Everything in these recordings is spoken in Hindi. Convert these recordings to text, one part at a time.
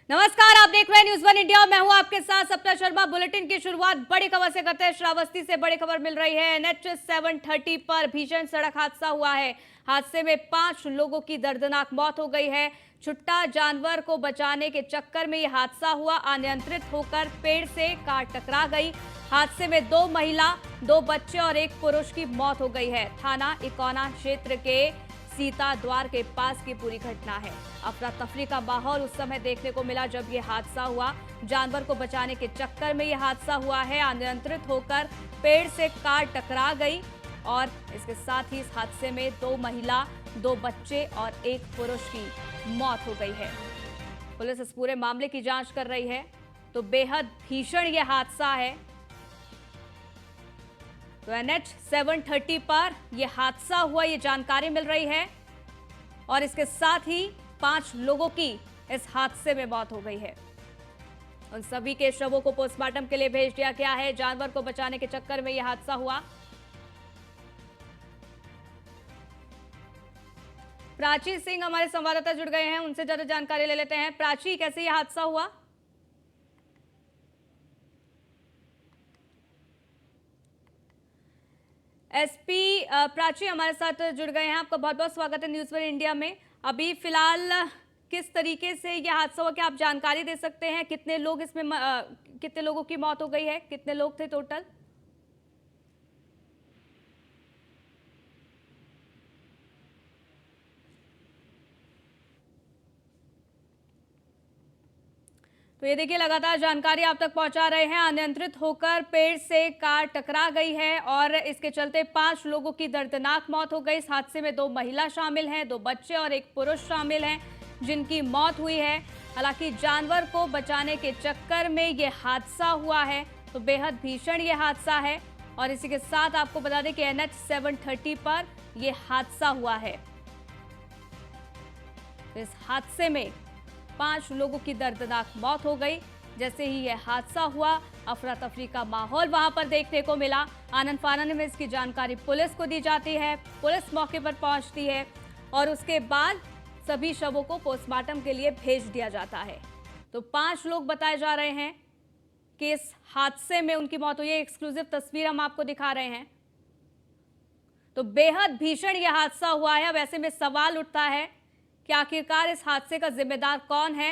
नमस्कार, आप देख रहे हैं न्यूज़ वन इंडिया और मैं हूं आपके साथ सपना शर्मा। बुलेटिन की शुरुआत बड़ी खबर से करते हैं। श्रावस्ती से बड़ी खबर मिल रही है। एनएच 730 पर भीषण सड़क हादसा हुआ है। हादसे में 5 लोगों की दर्दनाक मौत हो गई है। छुट्टा जानवर को बचाने के चक्कर में यह हादसा हुआ। अनियंत्रित होकर पेड़ से कार टकरा गई। हादसे में 2 महिला, 2 बच्चे और 1 पुरुष की मौत हो गई है। थाना इकोना क्षेत्र के सीता द्वार के पास की पूरी घटना है। अफरा तफरी का माहौल उस समय देखने को मिला जब यह हादसा हुआ। जानवर को बचाने के चक्कर में यह हादसा हुआ है। अनियंत्रित होकर पेड़ से कार टकरा गई और इसके साथ ही इस हादसे में 2 महिला, 2 बच्चे और 1 पुरुष की मौत हो गई है। पुलिस इस पूरे मामले की जांच कर रही है। तो बेहद भीषण यह हादसा है। तो एनएच 730 पर यह हादसा हुआ, ये जानकारी मिल रही है और इसके साथ ही 5 लोगों की इस हादसे में मौत हो गई है। उन सभी के शवों को पोस्टमार्टम के लिए भेज दिया गया है। जानवर को बचाने के चक्कर में यह हादसा हुआ। प्राची सिंह हमारे संवाददाता जुड़ गए हैं, उनसे ज्यादा जानकारी ले लेते हैं। प्राची, कैसे यह हादसा हुआ? एसपी प्राची हमारे साथ जुड़ गए हैं। आपका बहुत बहुत स्वागत है न्यूज़ वन इंडिया में। अभी फिलहाल किस तरीके से यह हादसा हुआ, क्या आप जानकारी दे सकते हैं? कितने लोग इसमें कितने लोगों की मौत हो गई है? कितने लोग थे टोटल? तो ये देखिए, लगातार जानकारी आप तक पहुंचा रहे हैं। अनियंत्रित होकर पेड़ से कार टकरा गई है और इसके चलते 5 लोगों की दर्दनाक मौत हो गई। इस हादसे में 2 महिला शामिल हैं, 2 बच्चे और 1 पुरुष शामिल हैं जिनकी मौत हुई है। हालांकि जानवर को बचाने के चक्कर में ये हादसा हुआ है। तो बेहद भीषण ये हादसा है और इसी के साथ आपको बता दें कि एनएच 730 पर यह हादसा हुआ है। तो इस हादसे में 5 लोगों की दर्दनाक मौत हो गई। जैसे ही यह हादसा हुआ, अफरा तफरी का माहौल वहां पर देखने को मिला। आनन फानन में इसकी जानकारी पुलिस को दी जाती है। पुलिस मौके पर पहुंचती है और उसके बाद सभी शवों को पोस्टमार्टम के लिए भेज दिया जाता है। तो 5 लोग बताए जा रहे हैं कि इस हादसे में उनकी मौत हुई है। एक्सक्लूसिव तस्वीर हम आपको दिखा रहे हैं। तो बेहद भीषण यह हादसा हुआ है। अब ऐसे में सवाल उठता है कि आखिरकार इस हादसे का जिम्मेदार कौन है,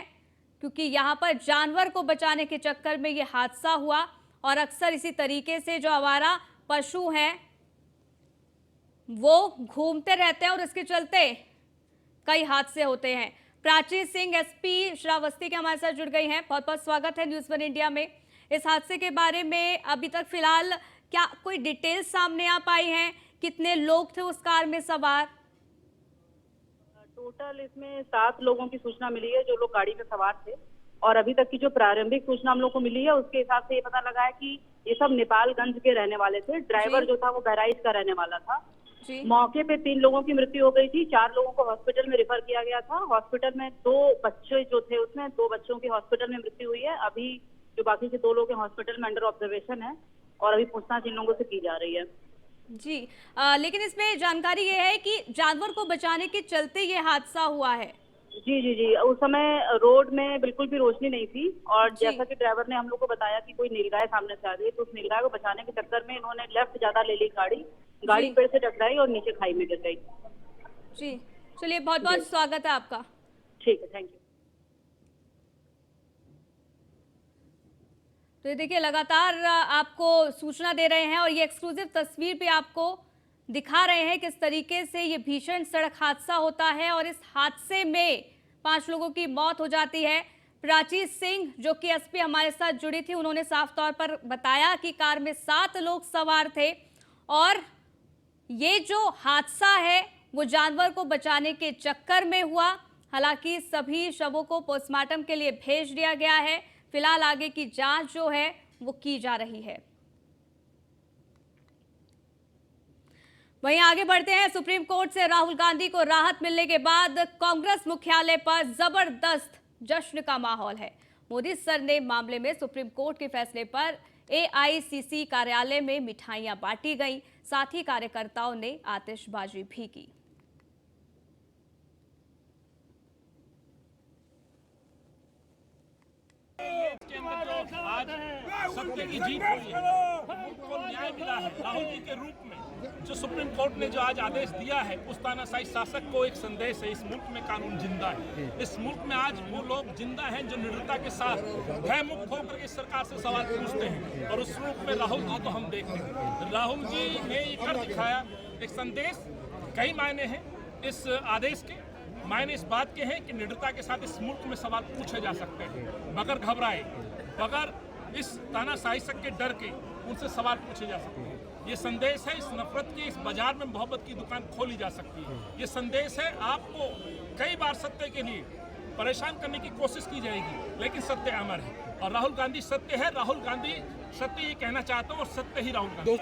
क्योंकि यहां पर जानवर को बचाने के चक्कर में यह हादसा हुआ और अक्सर इसी तरीके से जो आवारा पशु हैं वो घूमते रहते हैं और इसके चलते कई हादसे होते हैं। प्राची सिंह एसपी श्रावस्ती के हमारे साथ जुड़ गई हैं। बहुत बहुत स्वागत है न्यूज़ वन इंडिया में। इस हादसे के बारे में अभी तक फिलहाल क्या कोई डिटेल्स सामने आ पाई हैं? कितने लोग थे उस कार में सवार? टोटल इसमें 7 लोगों की सूचना मिली है जो लोग गाड़ी में सवार थे। और अभी तक की जो प्रारंभिक सूचना हम लोग को मिली है उसके हिसाब से ये पता लगा है कि ये सब नेपालगंज के रहने वाले थे। ड्राइवर जो था वो बहराइच का रहने वाला था। मौके पे 3 लोगों की मृत्यु हो गई थी। 4 लोगों को हॉस्पिटल में रेफर किया गया था। हॉस्पिटल में 2 बच्चे जो थे उसमें 2 बच्चों की हॉस्पिटल में मृत्यु हुई है। अभी जो बाकी के 2 लोग हैं हॉस्पिटल में अंडर ऑब्जर्वेशन है और अभी पूछताछ इन लोगों से की जा रही है। जी, लेकिन इसमें जानकारी ये है कि जानवर को बचाने के चलते ये हादसा हुआ है। जी जी जी, उस समय रोड में बिल्कुल भी रोशनी नहीं थी और जैसा कि ड्राइवर ने हम लोग को बताया कि कोई नीलगाय सामने से आ रही है, तो उस नीलगाय को बचाने के चक्कर में इन्होंने लेफ्ट ज्यादा ले ली गाड़ी पेड़ से टकराई और नीचे खाई में गिर गई। जी, चलिए, बहुत बहुत स्वागत है आपका। ठीक है, थैंक यू। तो ये देखिए, लगातार आपको सूचना दे रहे हैं और ये एक्सक्लूसिव तस्वीर भी आपको दिखा रहे हैं किस तरीके से ये भीषण सड़क हादसा होता है और इस हादसे में 5 लोगों की मौत हो जाती है। प्राची सिंह जो कि एसपी हमारे साथ जुड़ी थी, उन्होंने साफ तौर पर बताया कि कार में 7 लोग सवार थे और ये जो हादसा है वो जानवर को बचाने के चक्कर में हुआ। हालांकि सभी शवों को पोस्टमार्टम के लिए भेज दिया गया है। फिलहाल आगे की जांच जो है वो की जा रही है। वहीं आगे बढ़ते हैं। सुप्रीम कोर्ट से राहुल गांधी को राहत मिलने के बाद कांग्रेस मुख्यालय पर जबरदस्त जश्न का माहौल है। मोदी सर ने मामले में सुप्रीम कोर्ट के फैसले पर एआईसीसी कार्यालय में मिठाइयां बांटी गईं। साथ ही कार्यकर्ताओं ने आतिशबाजी भी की। आज सत्य की जीत हुई है, मुल्क को न्याय मिला है। राहुल जी के रूप में जो सुप्रीम कोर्ट ने जो आज आदेश दिया है, उस तानाशाही शासक को एक संदेश है, इस मुल्क में कानून जिंदा है। इस मुल्क में आज वो लोग जिंदा हैं जो निर्भयता के साथ भय मुक्त होकर इस सरकार से सवाल पूछते हैं, और उस रूप में राहुल जी को हम देखते हैं। राहुल जी ने ये कर दिखाया एक संदेश। कई मायने हैं इस आदेश के। मायने इस बात के हैं कि निर्भयता के साथ इस मुल्क में सवाल पूछे जा सकते हैं, बगैर घबराए, बगैर इस तानाशाही के डर के उनसे सवाल पूछे जा सकते हैं। ये संदेश है, इस नफरत की, इस बाजार में मोहब्बत की दुकान खोली जा सकती है। ये संदेश है, आपको कई बार सत्य के लिए परेशान करने की कोशिश की जाएगी, लेकिन सत्य अमर है और राहुल गांधी सत्य है। राहुल गांधी सत्य ये कहना चाहता हूँ और सत्य ही राहुल गांधी।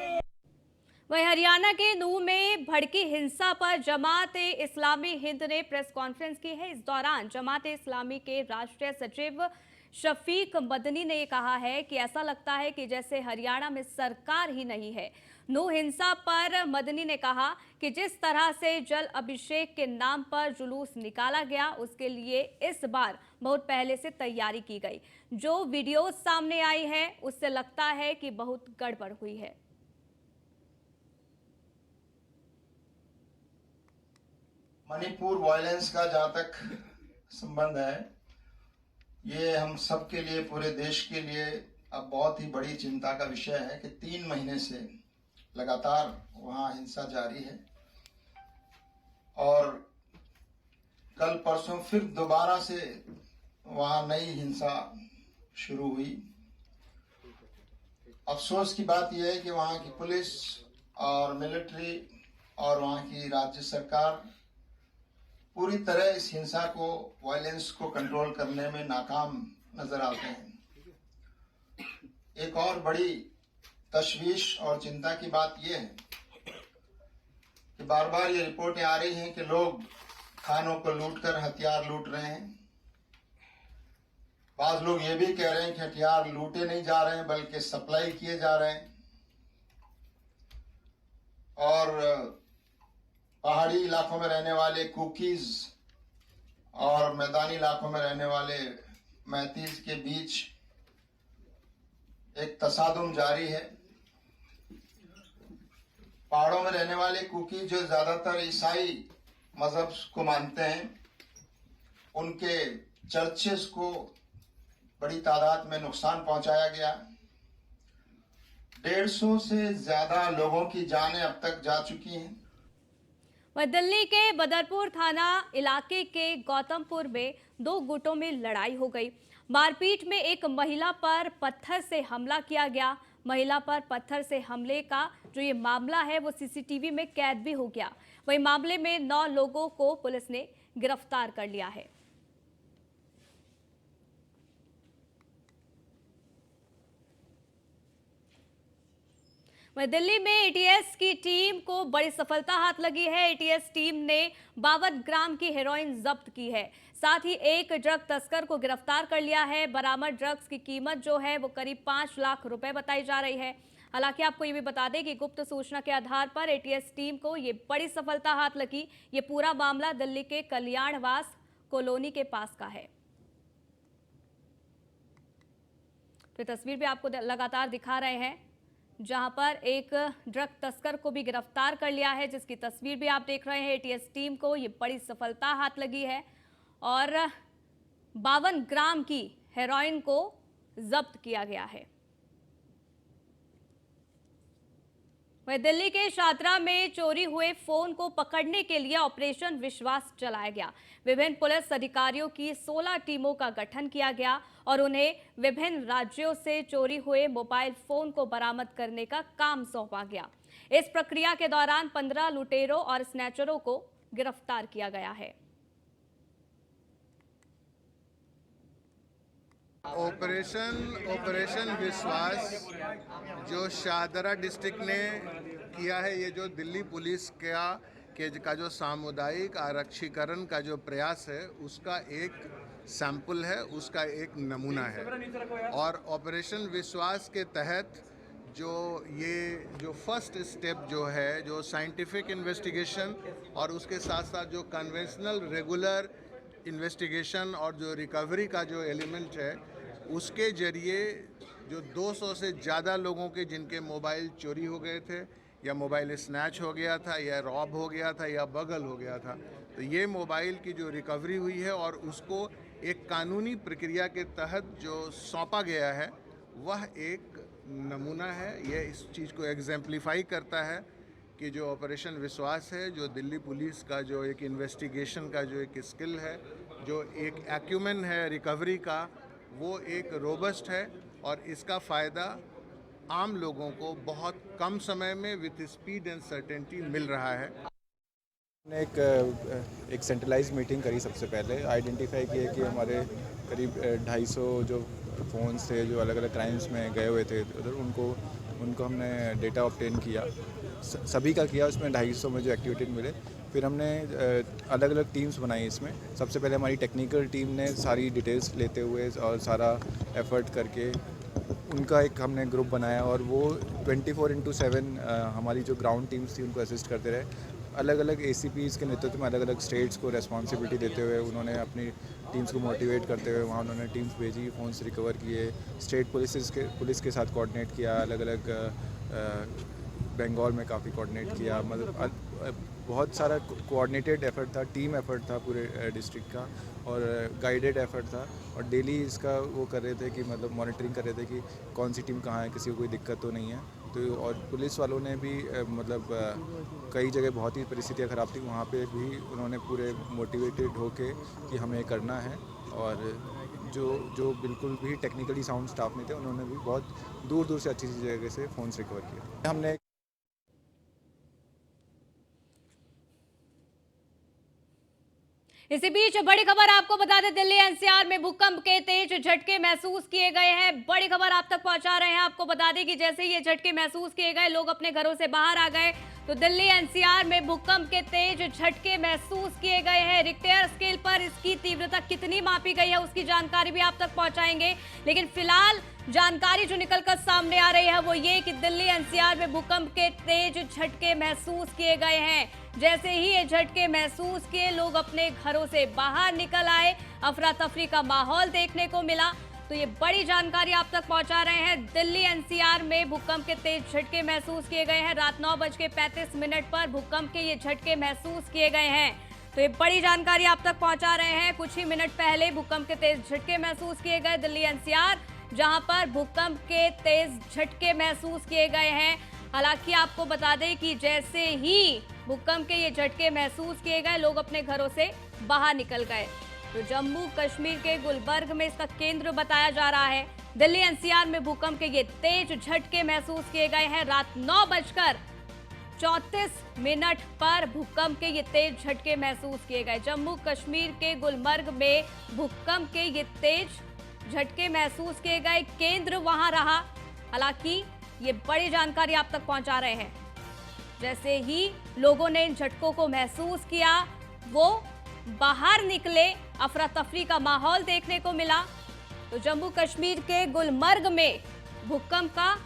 वहीं हरियाणा के नूह में भड़की हिंसा पर जमात-ए इस्लामी हिंद ने प्रेस कॉन्फ्रेंस की है। इस दौरान जमात-ए इस्लामी के राष्ट्रीय सचिव शफीक मदनी ने कहा है कि ऐसा लगता है कि जैसे हरियाणा में सरकार ही नहीं है। नूह हिंसा पर मदनी ने कहा कि जिस तरह से जल अभिषेक के नाम पर जुलूस निकाला गया, उसके लिए इस बार बहुत पहले से तैयारी की गई। जो वीडियो सामने आई है उससे लगता है कि बहुत गड़बड़ हुई है। मणिपुर वायलेंस का जहाँ तक संबंध है, ये हम सब के लिए, पूरे देश के लिए अब बहुत ही बड़ी चिंता का विषय है कि 3 महीने से लगातार वहाँ हिंसा जारी है और कल परसों फिर दोबारा से वहाँ नई हिंसा शुरू हुई। अफसोस की बात यह है कि वहाँ की पुलिस और मिलिट्री और वहाँ की राज्य सरकार पूरी तरह इस हिंसा को, वायलेंस को कंट्रोल करने में नाकाम नजर आते हैं। एक और बड़ी तशवीश और चिंता की बात यह है कि बार बार ये रिपोर्टें आ रही हैं कि लोग खानों को लूटकर हथियार लूट रहे हैं। बाज लोग ये भी कह रहे हैं कि हथियार लूटे नहीं जा रहे हैं बल्कि सप्लाई किए जा रहे हैं। और पहाड़ी इलाकों में रहने वाले कुकीज और मैदानी इलाकों में रहने वाले मैतीज के बीच एक तसादुम जारी है। पहाड़ों में रहने वाले कुकी जो ज्यादातर ईसाई मजहब को मानते हैं, उनके चर्चेस को बड़ी तादाद में नुकसान पहुंचाया गया। 150 से ज्यादा लोगों की जानें अब तक जा चुकी हैं। वह दिल्ली के बदरपुर थाना इलाके के गौतमपुर में 2 गुटों में लड़ाई हो गई। मारपीट में एक महिला पर पत्थर से हमला किया गया। महिला पर पत्थर से हमले का जो ये मामला है वो सीसीटीवी में कैद भी हो गया। वही मामले में 9 लोगों को पुलिस ने गिरफ्तार कर लिया है। वहीं दिल्ली में एटीएस की टीम को बड़ी सफलता हाथ लगी है। एटीएस टीम ने 52 ग्राम की हेरोइन जब्त की है। साथ ही एक ड्रग तस्कर को गिरफ्तार कर लिया है। बरामद ड्रग्स की कीमत जो है वो करीब 5 लाख रुपए बताई जा रही है। हालांकि आपको ये भी बता दें कि गुप्त सूचना के आधार पर एटीएस टीम को ये बड़ी सफलता हाथ लगी। ये पूरा मामला दिल्ली के कल्याणवास कॉलोनी के पास का है। तो तस्वीर भी आपको लगातार दिखा रहे हैं, जहां पर एक ड्रग तस्कर को भी गिरफ्तार कर लिया है, जिसकी तस्वीर भी आप देख रहे हैं। एटीएस टीम को ये बड़ी सफलता हाथ लगी है और 52 ग्राम की हेरोइन को जब्त किया गया है। वहीं दिल्ली के शादरा में चोरी हुए फोन को पकड़ने के लिए ऑपरेशन विश्वास चलाया गया। विभिन्न पुलिस अधिकारियों की 16 टीमों का गठन किया गया और उन्हें विभिन्न राज्यों से चोरी हुए मोबाइल फोन को बरामद करने का काम सौंपा गया। इस प्रक्रिया के दौरान 15 लुटेरों और स्नैचरों को गिरफ्तार किया गया है। ऑपरेशन विश्वास जो शाहदरा डिस्ट्रिक्ट ने किया है, ये जो दिल्ली पुलिस का जो सामुदायिक आरक्षीकरण का जो प्रयास है उसका एक सैंपल है, उसका एक नमूना है। और ऑपरेशन विश्वास के तहत जो फर्स्ट स्टेप जो है, जो साइंटिफिक इन्वेस्टिगेशन और उसके साथ साथ जो कन्वेंशनल रेगुलर इन्वेस्टिगेशन और जो रिकवरी का जो एलिमेंट है, उसके जरिए जो 200 से ज़्यादा लोगों के जिनके मोबाइल चोरी हो गए थे, या मोबाइल स्नैच हो गया था, या रॉब हो गया था, या बगल हो गया था। तो ये मोबाइल की जो रिकवरी हुई है और उसको एक कानूनी प्रक्रिया के तहत जो सौंपा गया है, वह एक नमूना है। ये इस चीज़ को एग्जेम्पलीफाई करता है कि जो ऑपरेशन विश्वास है, जो दिल्ली पुलिस का जो एक इन्वेस्टिगेशन का जो एक स्किल है, जो एक एक्यूमेन है रिकवरी का, वो एक रोबस्ट है और इसका फ़ायदा आम लोगों को बहुत कम समय में विथ स्पीड एंड सर्टेनिटी मिल रहा है। हमने एक सेंट्रलाइज मीटिंग करी। सबसे पहले आइडेंटिफाई किया कि हमारे करीब 250 जो फ़ोन्स थे जो अलग अलग क्राइम्स में गए हुए थे उधर, उनको हमने डेटा ऑब्टेन किया, सभी का किया। उसमें 250 में जो एक्टिविटी मिले, फिर हमने अलग अलग टीम्स बनाई। इसमें सबसे पहले हमारी टेक्निकल टीम ने सारी डिटेल्स लेते हुए और सारा एफर्ट करके उनका एक हमने ग्रुप बनाया और वो 24/7 हमारी जो ग्राउंड टीम्स थी उनको असिस्ट करते रहे। अलग अलग ACPs के नेतृत्व में अलग अलग स्टेट्स को रेस्पॉन्सिबिलिटी देते हुए उन्होंने अपनी टीम्स को मोटिवेट करते हुए वहाँ उन्होंने टीम्स भेजी, फ़ोन्स रिकवर किए, स्टेट पुलिस के साथ कोऑर्डिनेट किया, अलग अलग बंगाल में काफ़ी कोऑर्डिनेट किया। मतलब बहुत सारा कोऑर्डिनेटेड एफर्ट था, टीम एफर्ट था पूरे डिस्ट्रिक्ट का और गाइडेड एफर्ट था। और डेली इसका वो कर रहे थे कि मतलब मॉनिटरिंग कर रहे थे कि कौन सी टीम कहाँ है, किसी को कोई दिक्कत तो नहीं है। तो और पुलिस वालों ने भी मतलब कई जगह बहुत ही परिस्थितियाँ ख़राब थी, वहाँ पे भी उन्होंने पूरे मोटिवेटेड होके कि हमें करना है। और जो बिल्कुल भी टेक्निकली साउंड स्टाफ नहीं थे, उन्होंने भी बहुत दूर दूर से अच्छी जगह से फ़ोन्स रिकवर किए। हमने इसी बीच बड़ी खबर आपको बता दें, दिल्ली NCR में भूकंप के तेज झटके महसूस किए गए हैं। बड़ी खबर आप तक पहुंचा रहे हैं। आपको बता दें कि जैसे ये झटके महसूस किए गए, लोग अपने घरों से बाहर आ गए। तो दिल्ली NCR में भूकंप के तेज झटके महसूस किए गए हैं। रिक्टर स्केल पर इसकी तीव्रता कितनी मापी गई है उसकी जानकारी भी आप तक पहुंचाएंगे। लेकिन फिलहाल जानकारी जो निकलकर सामने आ रही है वो ये कि दिल्ली NCR में भूकंप के तेज झटके महसूस किए गए हैं। जैसे ही ये झटके महसूस किए, लोग अपने घरों से बाहर निकल आए, अफरा तफरी का माहौल देखने को मिला। तो ये बड़ी जानकारी आप तक पहुंचा रहे हैं। दिल्ली NCR में भूकंप के तेज झटके महसूस किए गए हैं। रात 9:35 पर भूकंप के ये झटके महसूस किए गए हैं। तो ये बड़ी जानकारी आप तक पहुंचा रहे हैं। कुछ ही मिनट पहले भूकंप के तेज झटके महसूस किए गए दिल्ली NCR, जहां पर भूकंप के तेज झटके महसूस किए गए हैं। हालांकि आपको बता दें कि जैसे ही भूकंप के ये झटके महसूस किए गए, लोग अपने घरों से बाहर निकल गए। तो जम्मू कश्मीर के गुलबर्ग में इसका केंद्र बताया जा रहा है। दिल्ली NCR में भूकंप के ये तेज झटके महसूस किए गए हैं। रात 9:34 पर भूकंप के ये तेज झटके महसूस किए गए। जम्मू कश्मीर के गुलबर्ग में भूकंप के ये तेज झटके महसूस किए गए, केंद्र वहां रहा। हालांकि ये बड़ी जानकारी आप तक पहुंचा रहे हैं। जैसे ही लोगों ने इन झटकों को महसूस किया, वो बाहर निकले, अफरा तफरी का माहौल देखने को मिला। तो जम्मू कश्मीर के गुलमर्ग में भूकंप का